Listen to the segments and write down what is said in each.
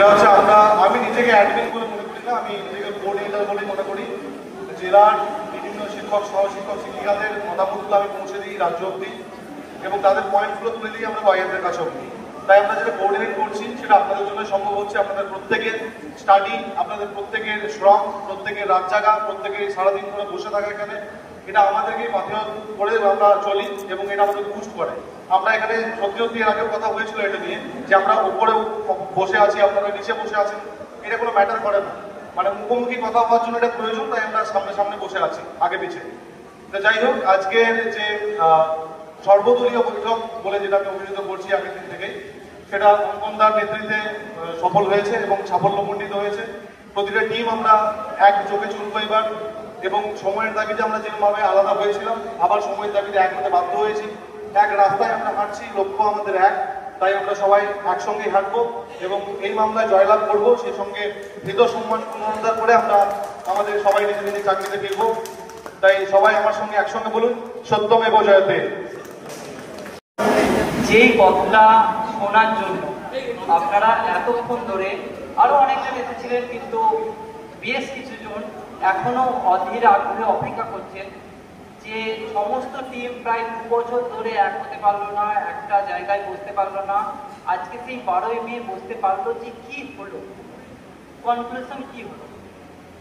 যেটা হচ্ছে আমি নিজেকে অ্যাডমিন বলে মনে করি না, আমি নিজেকে কোঅর্ডিনেটর বলে মনে করি। জেলার বিভিন্ন শিক্ষক সহশিক্ষক শিক্ষিকাদের মতামতগুলো আমি পৌঁছে দিই রাজ্য অব্দি, এবং তাদের পয়েন্টগুলো তুলে দিই আমরা ওয়াইএফের কাছে অব্দি। তাই আমরা যেটা কোঅর্ডিনেট করছি সেটা আপনাদের জন্য সম্ভব হচ্ছে। আপনাদের প্রত্যেকের স্টাডি, আপনাদের প্রত্যেকের শ্রম, প্রত্যেকের রাত জাগা, প্রত্যেকের সারাদিন ধরে বসে থাকা এখানে, এটা আমাদেরকে মাধ্যম করে আমরা চলি এবং এটা আমাদের বুস্ট করে। আমরা এখানে সত্যি এর আগেও কথা হয়েছিল এটা নিয়ে, যে আমরা উপরে বসে আছি, আপনারা নিচে বসে আছেন, এটা কোনো ম্যাটার করে না। মানে মুখোমুখি কথা হওয়ার জন্য এটা প্রয়োজন, তাই আমরা সামনে সামনে বসে আছি, আগে পিছিয়ে। তো যাই হোক, আজকের যে সর্বদলীয় বৈঠক বলে যেটা আমি অভিহিত করছি আগের দিন থেকেই, সেটা অঙ্কনদার নেতৃত্বে সফল হয়েছে এবং সাফল্যমণ্ডিত হয়েছে। প্রতিটা টিম আমরা এক চোখে চলবো এবার, এবং সময়ের দাবিতে আমরা যেভাবে আলাদা হয়েছিলাম আবার সময়ের দাবিতে এক হতে বাধ্য হয়েছি। এক রাস্তায় আমরা হাঁটছি, লক্ষ্য আমাদের এক, তাই আমরা সবাই একসঙ্গে হাঁটবো এবং এই মামলায় জয়লাভ করবো। সেই সঙ্গে হৃদ সম্মান পুনরুদ্ধার করে আমরা আমাদের সবাই নিজে নিজে চাকরিতে ফিরবো। তাই সবাই আমার সঙ্গে একসঙ্গে বলুন, সত্যমেব জয়তে। যেই কথাটা শোনার জন্য আপনারা এতক্ষণ ধরে আরো অনেকজন এসেছিলেন, কিন্তু বেশ কিছু জন এখনো অধীর আগ্রহে অপেক্ষা করছেন যে সমস্ত টিম প্রায় 2 বছর ধরে এক হতে পারলো না, একটা জায়গায় বসতে পারলো না, আজকে সেই 12ই মে বসতে পারলো, যে কি হলো, কনক্লুশন কি হলো।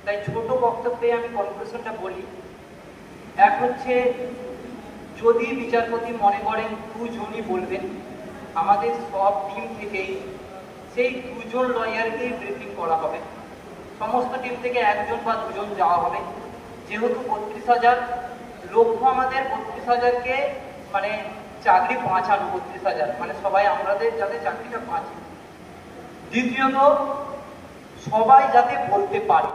তাই ছোট বক্তব্যে আমি কনক্লুশনটা বলি। এক হচ্ছে, যদি বিচারপতি মনে করেন 2 জনই বলবেন, আমাদের সব টিম থেকেই সেই 2 জন লয়ারকেই ব্রিফিং করা হবে। সমস্ত টিম থেকে 1 জন বা 2 জন যাওয়া হবে। যেহেতু 32,000 লক্ষ্য, আমাদের 32,000কে মানে চাকরি বাঁচানো, 32,000 মানে সবাই আমাদের যাতে চাকরিটা বাঁচে। দ্বিতীয়ত, সবাই যাতে বলতে পারে।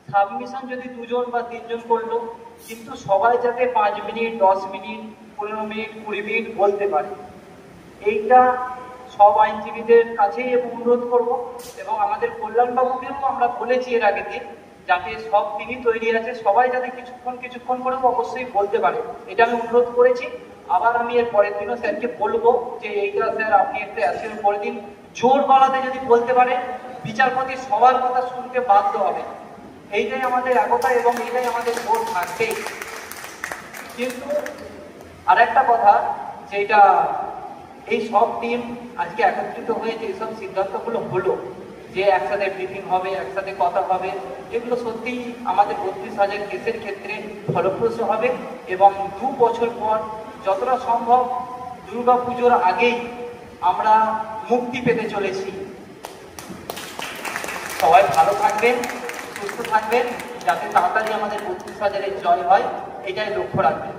সাবমিশন যদি 2 জন বা 3 জন করলো, কিন্তু সবাই যাতে 5 মিনিট, 10 মিনিট, 15 মিনিট, 20 মিনিট বলতে পারে। এইটা সব আইনজীবীদের কাছেই অনুরোধ করব, এবং আমাদের কল্যাণবাবুকেও আমরা বলেছি এর আগে দিন, যাতে সব দিনই তৈরি আছে, সবাই যাতে কিছুক্ষণ করে অবশ্যই বলতে পারে, এটা আমি অনুরোধ করেছি। আবার আমি এর পরের দিনও স্যারকে বলবো যে এইটা স্যার আপনি একটা অ্যাসিওর করে দিন। জোর গলাতে যদি বলতে পারে, বিচারপতি সবার কথা শুনতে বাধ্য হবে। এইটাই আমাদের একতা এবং এইটাই আমাদের ভোট থাকবে। কিন্তু আর একটা কথা, যেটা এই সব টিম আজকে একত্রিত হয়ে যে সব সিদ্ধান্তগুলো হলো, যে একসাথে ব্রিফিং হবে, একসাথে কথা হবে, এগুলো সত্যিই আমাদের 32,000 কেসের ক্ষেত্রে ফলপ্রসূ হবে। এবং 2 বছর পর যতটা সম্ভব দুর্গাপুজোর আগেই আমরা মুক্তি পেতে চলেছি। সবাই ভালো থাকবেন, সুস্থ থাকবেন, যাতে তাড়াতাড়ি আমাদের 32,000-এর জয় হয়, এটাই লক্ষ্য রাখবেন।